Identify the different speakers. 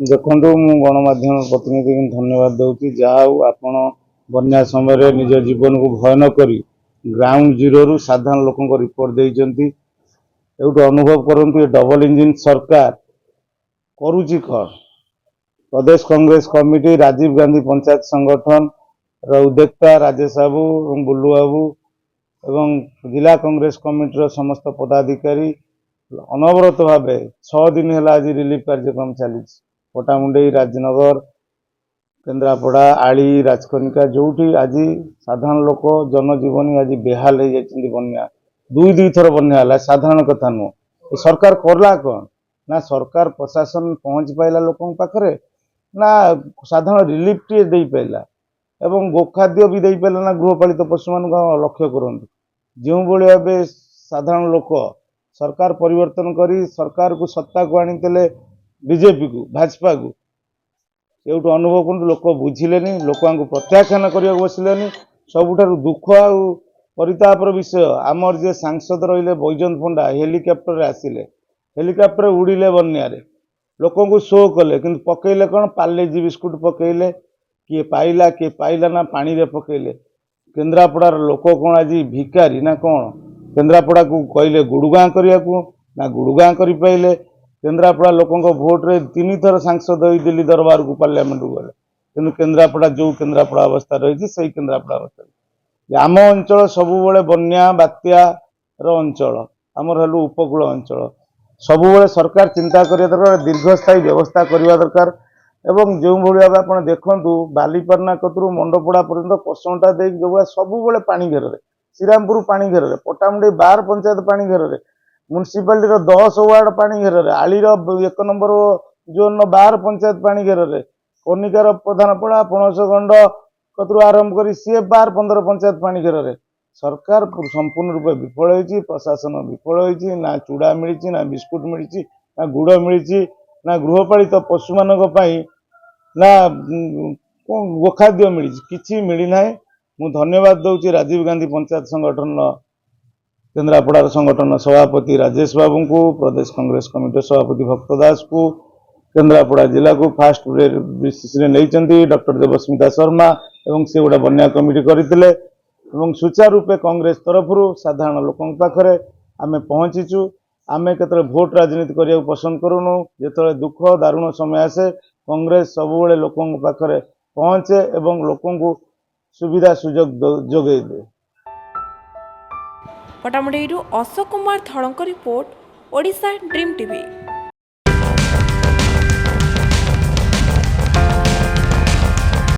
Speaker 1: देखो मु गणमाध्यम प्रतिनिधि को धन्यवाद दूसरी जहाँ आपण बन्या समय निज जीवन को भय न करी ग्राउंड जीरो रु साधारण लोक रिपोर्ट देते अनुभव करते डबल इंजिन सरकार करुची कौन प्रदेश कांग्रेस कमिटी राजीव गांधी पंचायत संगठन उद्योक्ता राजेश बाबू और बुल्लू बाबू एवं जिला कांग्रेस कमिटी समस्त पदाधिकारी अनवरत भाव 6 दिन है आज रिलीफ कार्यक्रम चली पटामुंडई राजनगर केन्द्रापड़ा आली राजकनिका जो आज साधारण लोक जनजीवन आज बेहाल हो बन्या दुई थर बन्या साधारण कथा नुह सरकार करला कौन ना सरकार प्रशासन पहुँच पाइला लोक पाखे ना साधारण रिलीफ टे दे पाइला एवं गोखाद्य भी दे पाइला ना गृहपालित पशु मान लक्ष्य करूँ जो भाव साधारण लोक सरकार परिवर्तन करी सरकार को सत्ता को आनी बीजेपी को भाजपा को ये अनुभव कर लोक बुझिले लोक प्रत्याख्यान करने बसिले सबुठार दुख आ परितापर विषय आमर जे सांसद रही बैजंत पंडा हेलिकप्टर आसिले हेलिकप्टर उड़िले बन्यारे लोक शो कले कि पकईले कौन पार्लेजी बिस्कुट पकईले किए पाइला ना पानी रे पकईले केन्द्रापड़ार लोक कौन आज भिकारी ना कौन केन्द्रापड़ा को कहले गुड़गाँ करने को ना गुड़गाँ कर पाइले केन्द्रापड़ा लोक भोट रे 3 थर सांसद दिल्ली दरबार को पार्लियामेंट गले कि केन्द्रापड़ा जो केन्द्रापड़ा अवस्था रही से केन्द्रापड़ा अवस्था आम अंचल सबुबले बन्या बात्यार अंचल आमर हेलु उपकूल अंचल सबुबले सरकार चिंता करिया दरकार दीर्घस्थायी व्यवस्था करने दरकार एवं जो भाव आप देखु बालीपाटना कतरू मंडपड़ा पर्यंत कसमटा दे जो भाई सबुबले पानी घेर श्रीरामपुर पानी घेर पटामुंडी 12 पंचायत पानी घेर म्यूनिसिपालिटी 10 वार्ड पानी घेर आलीर 1 नंबर जोन 12 पंचायत पानी घेर कनिकार प्रधानपड़ा पणसगंड कतरू आरंभ कर सी 12-15 पंचायत पानी घेर सरकार संपूर्ण रूपे विफल होती प्रशासन विफल होती ना चूड़ा मिली ना बिस्कुट मिली ना गुड़ मिली ना गृहपालित पशु मान ना गोखाद्य मिली किसी मिलना मु धन्यवाद दूसरी राजीव गांधी पंचायत संगठन केन्द्रापड़ा संगठन सभापति राजेश बाबू को प्रदेश कांग्रेस कमिटी सभापति भक्त दास को केन्द्रापड़ा जिला को फास्ट नहीं डॉक्टर देवस्मिता शर्मा एवं से गोटे बन्या कमिटी करते सुचारू रूपे कांग्रेस तरफ साधारण लोक पाखे आम पहुँचीचु आम के भोट राजनीति करने पसंद करूनु जो दुख दारुण समय आसे कांग्रेस सबुबले लोक पाखे पहुँचे एवं लोक सुविधा सुजोग जोगे दे।
Speaker 2: पटामुंडेईरू अशोक कुमार धड़क रिपोर्ट ओडिशा ड्रीम टीवी।